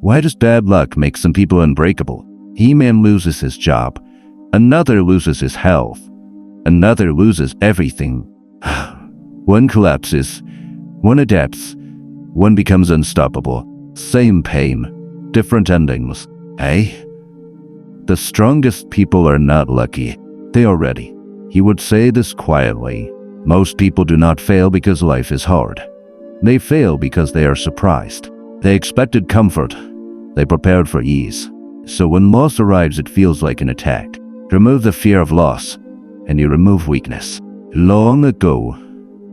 Why does bad luck make some people unbreakable? A man loses his job. Another loses his health. Another loses everything. One collapses. One adapts. One becomes unstoppable. Same pain. Different endings. Eh? The strongest people are not lucky. They are ready. He would say this quietly. Most people do not fail because life is hard. They fail because they are surprised. They expected comfort. They prepared for ease. So when loss arrives, it feels like an attack. Remove the fear of loss, and you remove weakness. Long ago,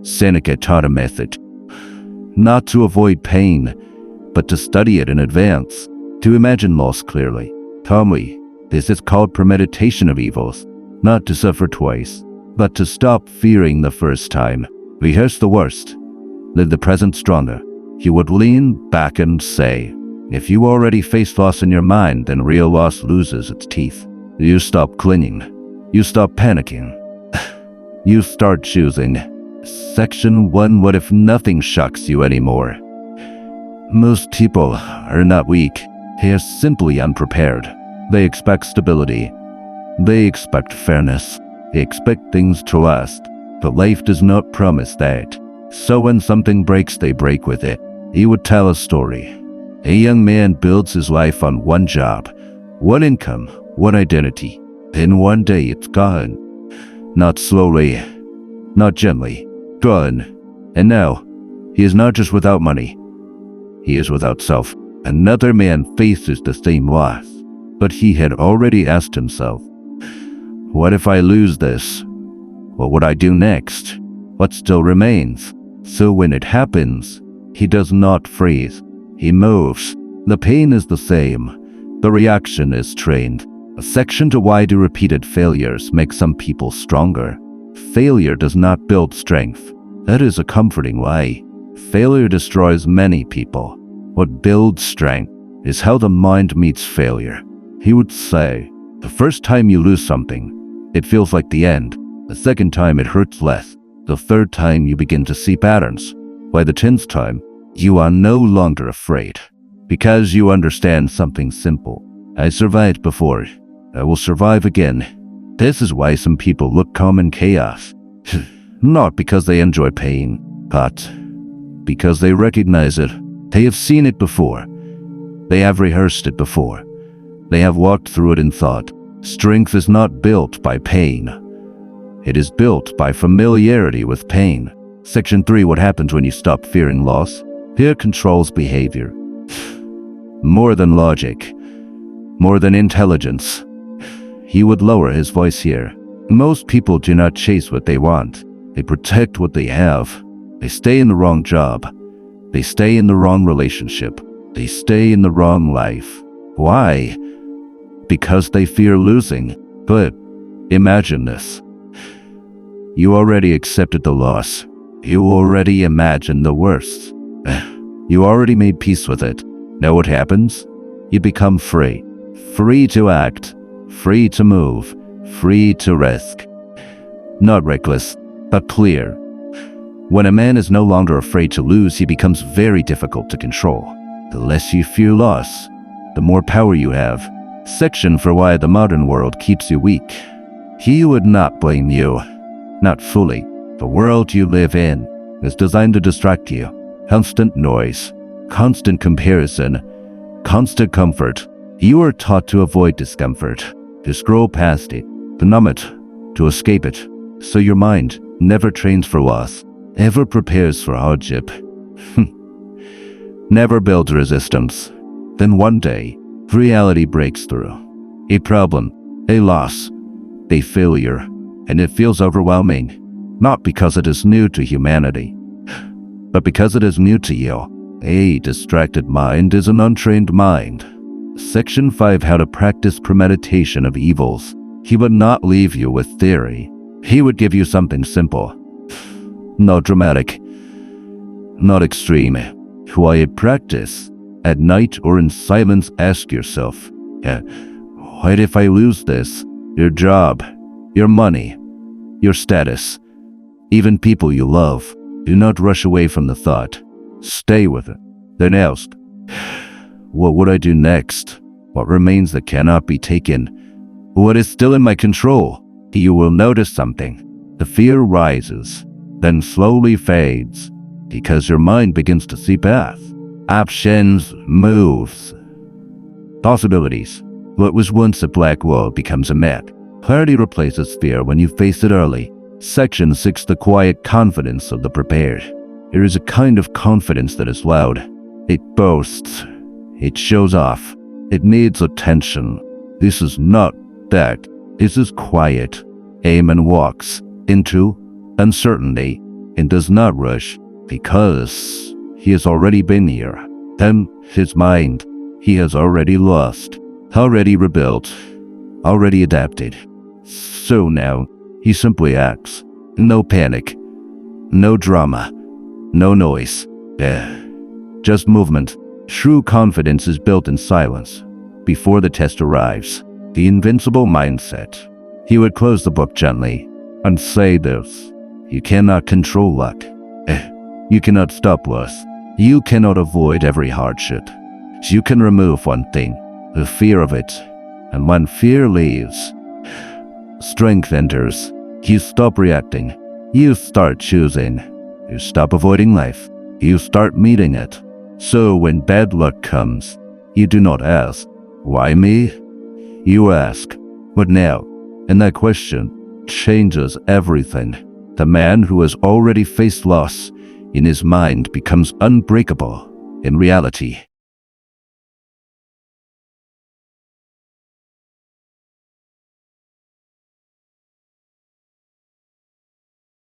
Seneca taught a method. Not to avoid pain, but to study it in advance. To imagine loss clearly, calmly. This is called premeditation of evils. Not to suffer twice, but to stop fearing the first time. Rehearse the worst. Live the present stronger. He would lean back and say, if you already face loss in your mind, then real loss loses its teeth. You stop clinging. You stop panicking. You start choosing. Section 1. What if nothing shocks you anymore? Most people are not weak. They are simply unprepared. They expect stability. They expect fairness. They expect things to last. But life does not promise that. So when something breaks, they break with it. He would tell a story. A young man builds his life on one job, one income, one identity. Then one day it's gone. Not slowly, not gently, gone. And now, he is not just without money. He is without self. Another man faces the same loss, but he had already asked himself, what if I lose this? What would I do next? What still remains? So when it happens, he does not freeze. He moves. The pain is the same. The reaction is trained. A section to why do repeated failures make some people stronger. Failure does not build strength. That is a comforting lie. Failure destroys many people. What builds strength is how the mind meets failure. He would say, the first time you lose something, it feels like the end. The second time it hurts less. The third time you begin to see patterns. By the 10th time, you are no longer afraid. Because you understand something simple. I survived before. I will survive again. This is why some people look calm in chaos. Not because they enjoy pain, but because they recognize it. They have seen it before. They have rehearsed it before. They have walked through it in thought. Strength is not built by pain. It is built by familiarity with pain. Section 3. What happens when you stop fearing loss? Fear controls behavior. More than logic. More than intelligence. He would lower his voice here. Most people do not chase what they want. They protect what they have. They stay in the wrong job. They stay in the wrong relationship. They stay in the wrong life. Why? Because they fear losing. But imagine this. You already accepted the loss. You already imagined the worst. You already made peace with it. Now what happens? You become free. Free to act. Free to move. Free to risk. Not reckless, but clear. When a man is no longer afraid to lose, he becomes very difficult to control. The less you fear loss, the more power you have. Section for why the modern world keeps you weak. He would not blame you. Not fully. The world you live in is designed to distract you. Constant noise, constant comparison, constant comfort. You are taught to avoid discomfort, to scroll past it, to numb it, to escape it. So your mind never trains for loss, never prepares for hardship, never builds resistance. Then one day, reality breaks through. A problem, a loss, a failure, and it feels overwhelming. Not because it is new to humanity, but because it is new to you. A distracted mind is an untrained mind. Section 5. How to practice premeditation of evils. He would not leave you with theory. He would give you something simple. Not dramatic. Not extreme. Quiet practice. At night or in silence, ask yourself, what if I lose this? Your job, your money, your status, even people you love. Do not rush away from the thought. Stay with it. Then ask, What would I do next? What remains that cannot be taken? What is still in my control? You will notice something. The fear rises, then slowly fades, because your mind begins to see paths, options, moves, possibilities. What was once a black wall becomes a map. Clarity replaces fear when you face it early. Section 6. The quiet confidence of the prepared. There is a kind of confidence that is loud. It boasts. It shows off. It needs attention. This is not that. This is quiet. Amen walks into uncertainty and does not rush because he has already been here. Then his mind, he has already lost, already rebuilt, already adapted. So now he simply acts. No panic, no drama, no noise. Just movement. True confidence is built in silence. Before the test arrives, the invincible mindset. He would close the book gently and say this: you cannot control luck. You cannot stop loss. You cannot avoid every hardship. You can remove one thing, the fear of it. And when fear leaves, strength enters. You stop reacting. You start choosing. You stop avoiding life. You start meeting it. So when bad luck comes, you do not ask, why me? You ask, what now? And that question changes everything. The man who has already faced loss in his mind becomes unbreakable in reality.